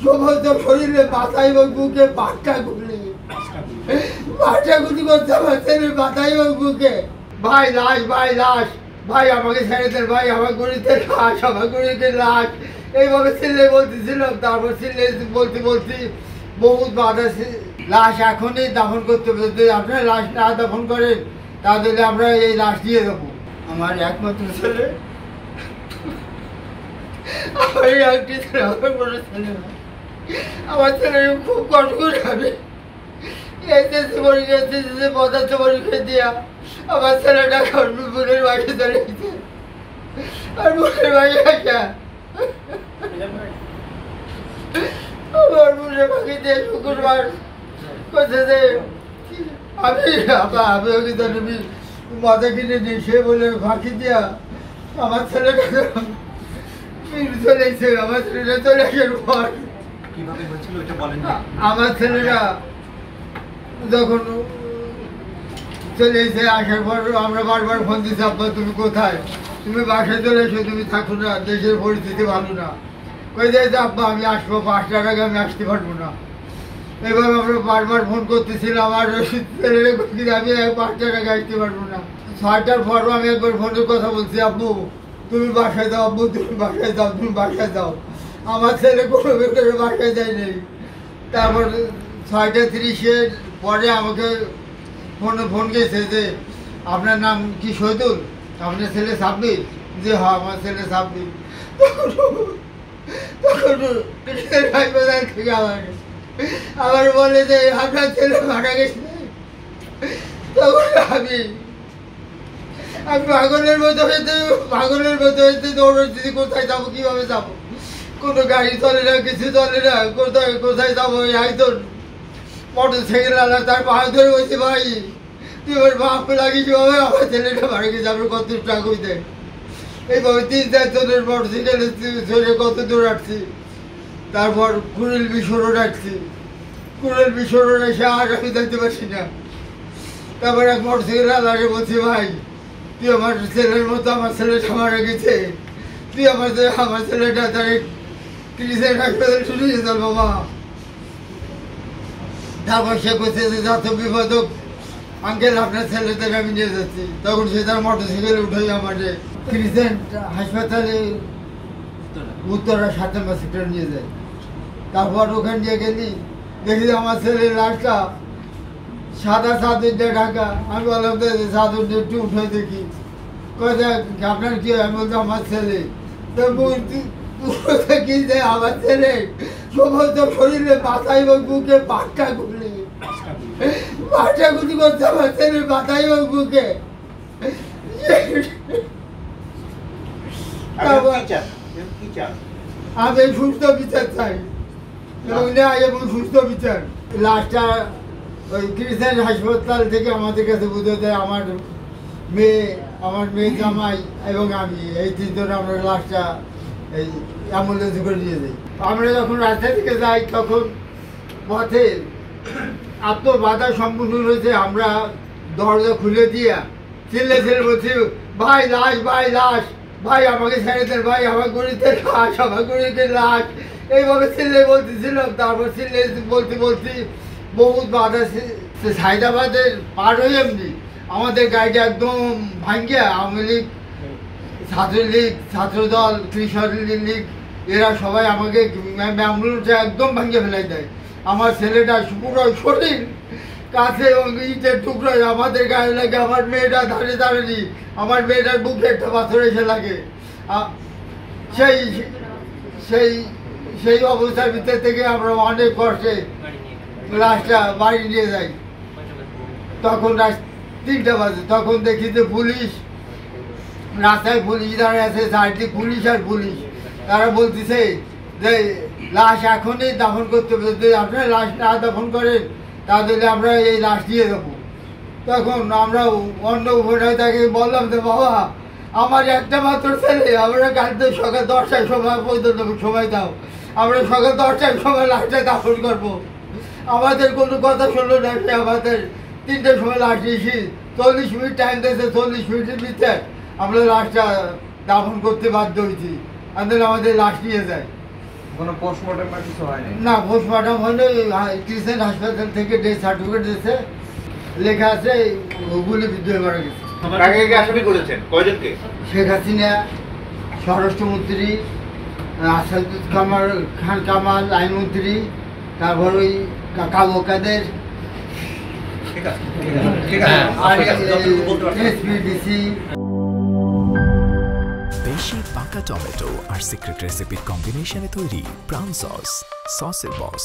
সমস্ত শরীরে মাথায় এবং বুকে পাট্টা গুলি করছে আমার ছেলের মাথায় এবং বুকে। ভাই লাশ, ভাই লাশ, ভাই আমাকে ছেড়ে দেন, ভাই আমার গরিবের লাশ, আমার গরিবের লাশ, এইভাবে ছেলে বলতেছিলাম। তারপর ছেলে বলতে বহুত বাধা। লাশ এখনই দাফন করতে হবে, যদি আপনারা লাশ না দাফন করেন তাহলে আমরা এই লাশ দিয়ে দেবো। আমার একমাত্র ছেলে, আমার একটি ছেলে, আমার বড় ছেলে না। আমার ছেলে খুব কষ্ট করে যাবে। এসএসসি পরীক্ষা, এসএসসি পদার্থ পরীক্ষা দিয়া আমার ছেলেটা বোনের বাড়ি চলে গেছে। আর বোনের বাড়ি আসা আমার বোনের বাড়ি দিয়ে শুক্রবার করছে যে আমি ওকে তুমি মাথা কিনে নিই, সে বলে ফাঁকি দিয়া আমার ছেলেটা চলে এসে, আমার ছেলেটা চলে আসার পর আমার ছেলেরা যখন চলে এসে আসার পর আমরা বারবার ফোন দিচ্ছি, আব্বা তুমি কোথায়, তুমি বাসায় চলে এসো, তুমি থাকো না, দেশের পরিস্থিতি ভালো না। কই যে আব্বা আমি আসবো, 5 টাকার আগে আমি আসতে পারবো না। এভাবে আমরা বারবার ফোন করতেছিলাম, আর ছেলেরা আমি 5 টাকার আগে আসতে পারবো না। 6টার পরও আমি একবার ফোনের কথা বলছি, আব্বু তুমি বাসায় যাও, আব্বু তুমি বাসায় যাও, তুমি বাসায় যাও। আমার ছেলে কোনো করে বাসায় যায় নেই। তারপর 6:30 পরে আমাকে ফোন গেছে যে আপনার নাম কি শহীদুল, আপনার ছেলে সাব্বির? যে হ্যাঁ আমার ছেলে সাব্বির। তখন থেকে আবার বলে যে আপনার ছেলে মারা গেছে। তখন আমি পাগলের মতো হয়েছে দৌড়াচ্ছি, কোথায় যাবো, কিভাবে যাবো, কোনো গাড়ি চলে না, কিছু চলে না, কোথায় যাবো। একজন মোটর সাইকেল আলা তার পা ধরে বলছে, ভাই তুই আমার বাপ লাগিস, ভাবে আমার ছেলেটা মারা গেছে, আমরা কত টাকা হইতে। এইভাবে 3-4 জনের মোটর সাইকেলে চলে কত দূর আসছি। তারপর কুড়িল বিস্ফোরণ আসছি, কুড়িল বিস্ফোরণ এসে আর আমি দেখতে পাচ্ছি না। তারপর এক মোটর সাইকেল আলাকে বলছি, ভাই তুই আমার ছেলের মতো আমার ছেলেটা মারা গেছে, তুই আমার ছেলেটা তার 30 হাসপাতাল শুরু হয়ে যাল বাবা। তারপর সে করছে যে যত বিপদ হোক আঙ্কেল আপনার ছেলেদের আমি নিয়ে যাচ্ছি। তখন সে তার মোটর সাইকেলে উঠে আমাদের ক্রিসেন্ট হাসপাতালে উত্তরা 7 নম্বর সেক্টর নিয়ে যায়। তারপর ওখানে নিয়ে গেলি, দেখি আমার ছেলের লাশটা সাদা চাদর দিয়ে ঢাকা। আমি বললাম যে চাদর দিয়ে একটু উঠে দেখি, কোথায় আপনার কি? আমি বলছি আমার ছেলে। তো কি যে আমার ছেলে সমস্ত শরীরে মাথায় এবং বুকে পাট্টা গুলি করছে আমার ছেলের মাথায় এবং বুকে। আমি সুস্থ বিচার চাই এবং ন্যায় এবং সুস্থ বিচার। লাশটা ওই ক্রিসেন্ট হাসপাতাল থেকে আমাদের কাছে বুঝে দেয় আমার মেয়ে জামাই এবং আমি, এই 3 জন আমরা লাশটা এই অ্যাম্বুলেন্সে করে নিয়ে যাই। আমরা যখন রাস্তা থেকে যাই তখন পথে আত্মবাধার সম্মুখীন হয়েছে। আমরা দরজা খুলে দিয়া ছেলে বলছি, ভাই লাশ, ভাই লাশ, ভাই আমাকে ছেড়ে দেন, ভাই আমার গরিবের লাশ, আমার গরিবের লাশ, এইভাবে ছেলে বলতেছিলাম। তারপর ছেলে বলতে বহুত বাধা। সাইদাবাদের পার হয়ে এমনি আমাদের গাড়িটা একদম ভাঙ্গিয়া আওয়ামী লীগ, ছাত্রলীগ, ছাত্রদল, কৃষক লীগ এরা সবাই আমাকে অ্যাম্বুলেন্সটা একদম ভাঙ্গিয়ে ফেলাই দেয়। আমার ছেলেটা পুরো শরীর কাছে এবং ইটের টুকরোয় আমাদের গায়ে লাগে। আমার মেয়েটা দাঁড়িয়ে আমার মেয়েটার বুকে একটা পাথর এসে লাগে। সেই সেই সেই অবস্থার ভিতর থেকে আমরা অনেক কষ্টে লাশটা বাড়ি নিয়ে যাই। তখন রাত 3টা বাজে। তখন দেখি যে পুলিশ, রাস্তায় পুলিশ দাঁড়িয়ে আছে, চারদিকে পুলিশ আর পুলিশ। তারা বলতেছে যে লাশ এখনই দাফন করতে হবে, যদি আপনারা লাশ না দাফন করেন তাহলে আমরা এই লাশ দিয়ে দেবো। তখন আমরা অন্য উপরে তাকে বললাম যে বাবা আমার একটা মাত্র ছেলে, আমরা কালকে সকাল 10টার সময় পর্যন্ত সময় দাও, আমরা সকাল 10টার সময় লাশটা দাফন করবো। আমাদের কোনো কথা শুনলো না। সে আমাদের 3টার সময় লাশ এসে 40 মিনিট টাইম দিয়েছে, 40 মিনিটের ভিতরে আমরা লাশটা দাফন করতে বাধ্য হয়েছি। আমাদের লাশ নিয়ে যায়। কোনো পোস্টমর্টম বা কিছু হয়নি? না, পোস্টমর্টম হলে ক্রিসেন্ট হাসপাতাল থেকে ডেথ সার্টিফিকেট দিয়েছে, লেখা আছে গুলিবিদ্ধ হয়ে মারা গেছে। কাকে কে আসামি করেছেন, কয়জনকে? শেখ হাসিনা, স্বরাষ্ট্রমন্ত্রী, আসাদুল খান কামাল আইনমন্ত্রী, তারপর ওই কাবু কাদের, আর এসপি ডিসি। বেশি পাকা টমেটো আর সিক্রেট রেসিপির কম্বিনেশনে তৈরি প্রাউন সস, সসের বস।